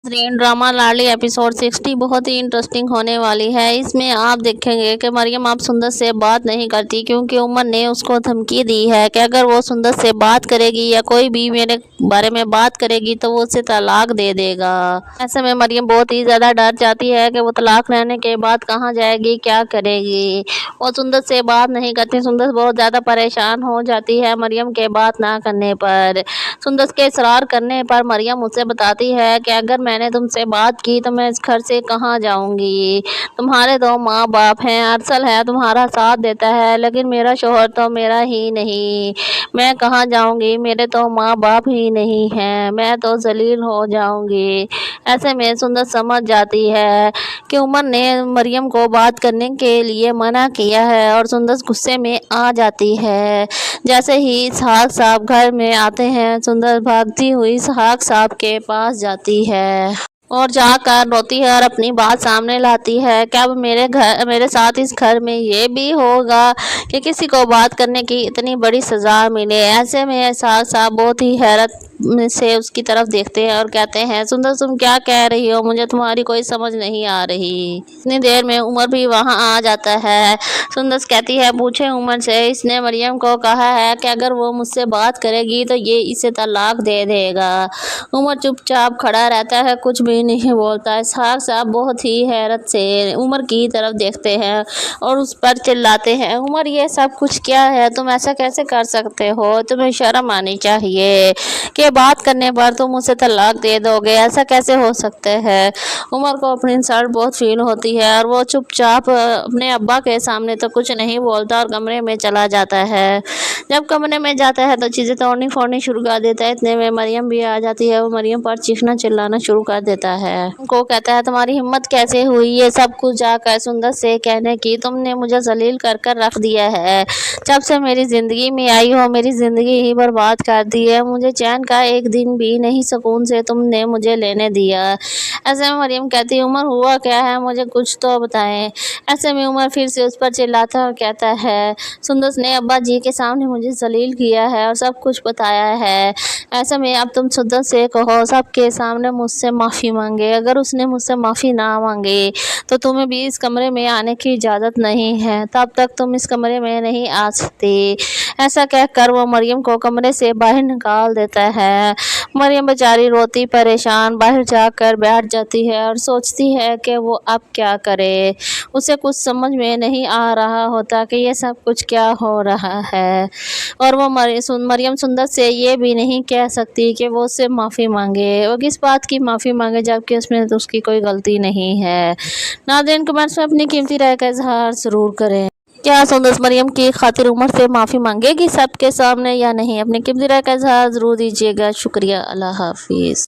Drama लाडली episode 60 बहुत ही interesting होने वाली है। इसमें आप देखेंगे कि मरियम अब सुंदर से बात नहीं करती क्योंकि उमर ने उसको धमकी दी है कि अगर वो सुंदर से बात करेगी या कोई भी मेरे बारे में बात करेगी तो वो उसे तलाक दे देगा। ऐसे में मरियम बहुत ही ज़्यादा डर जाती है कि वो तलाक लेने के बाद कहाँ जाएगी, क्या करेगी। वो सुंदर से बात नहीं करती। सुंदर बहुत ज़्यादा परेशान हो जाती है मरियम के बात ना करने पर। सुंदर के इसरार करने पर मरियम उसे बताती है कि अगर मैंने तुमसे बात की तो मैं इस घर से कहाँ जाऊंगी। तुम्हारे दो माँ बाप हैं, अरसल है तुम्हारा साथ देता है, लेकिन मेरा शोहर तो मेरा ही नहीं। मैं कहाँ जाऊंगी, मेरे तो माँ बाप ही नहीं हैं, मैं तो जलील हो जाऊंगी। ऐसे में सुंदर समझ जाती है कि उमर ने मरियम को बात करने के लिए मना किया है और सुंदर गुस्से में आ जाती है। जैसे ही इसहाक साहब घर में आते हैं, सुंदर भागती हुई इसहाक साहब के पास जाती है और जाकर रोती है और अपनी बात सामने लाती है कि अब मेरे साथ इस घर में ये भी होगा कि किसी को बात करने की इतनी बड़ी सज़ा मिले। ऐसे में इसहाक साहब बहुत ही हैरत से उसकी तरफ देखते हैं और कहते हैं, सुंदर तुम क्या कह रही हो, मुझे तुम्हारी कोई समझ नहीं आ रही। इतनी देर में उमर भी वहाँ आ जाता है। सुंदर कहती है, पूछे उमर से, इसने मरियम को कहा है कि अगर वो मुझसे बात करेगी तो ये इसे तलाक दे देगा। उमर चुपचाप खड़ा रहता है, कुछ भी नहीं बोलता। इसहाक साहब बहुत ही हैरत से उमर की तरफ देखते हैं और उस पर चिल्लाते हैं, उमर ये सब कुछ क्या है, तुम ऐसा कैसे कर सकते हो, तुम्हें शर्म आनी चाहिए कि बात करने पर तुम उसे तलाक दे दोगे, ऐसा कैसे हो सकता है। उमर को अपनी इंसल्ट बहुत फील होती है और वो चुपचाप अपने अब्बा के सामने तो कुछ नहीं बोलता और कमरे में चला जाता है। जब कमरे में जाता है तो चीज़ें तोड़नी फोड़नी शुरू कर देता है। इतने में मरियम भी आ जाती है। वो मरियम पर चीखना चिल्लाना शुरू कर देता है। उनको कहता है, तुम्हारी हिम्मत कैसे हुई ये सब कुछ जाकर सुंदर से कहने की, तुमने मुझे जलील कर कर रख दिया है। जब से मेरी ज़िंदगी में आई हो मेरी ज़िंदगी ही बर्बाद कर दी है। मुझे चैन का एक दिन भी नहीं सुकून से तुमने मुझे लेने दिया। ऐसे में मरियम कहती है, उमर हुआ क्या है, मुझे कुछ तो बताएं। ऐसे में उमर फिर से उस पर चिल्लाता है और कहता है, सुंदर ने अब्बा जी के सामने मुझे जलील किया है और सब कुछ बताया है। ऐसे में अब तुम सुंदर से कहो सबके सामने मुझसे माफ़ी मांगे। अगर उसने मुझसे माफ़ी ना मांगे तो तुम्हें भी इस कमरे में आने की इजाज़त नहीं है, तब तक तुम इस कमरे में नहीं आ सकते। ऐसा कहकर वो मरियम को कमरे से बाहर निकाल देता है। मरियम बेचारी रोती परेशान बाहर जाकर बैठ जाती है और सोचती है कि वो अब क्या करे। उसे कुछ समझ में नहीं आ रहा होता कि ये सब कुछ क्या हो रहा है और वो मरियम सुंदर से ये भी नहीं कह सकती कि वो उससे माफ़ी मांगे। वो किस बात की माफ़ी मांगे जबकि उसमें तो उसकी कोई गलती नहीं है। नाज़रीन कमेंट्स में अपनी कीमती राय का इजहार ज़रूर करें। क्या सुंदर मरियम की खातिर उमर से माफ़ी मांगेगी सबके सामने या नहीं? अपनी कीमती राय का इजहार ज़रूर दीजिएगा। शुक्रिया। अल्लाह हाफिज़।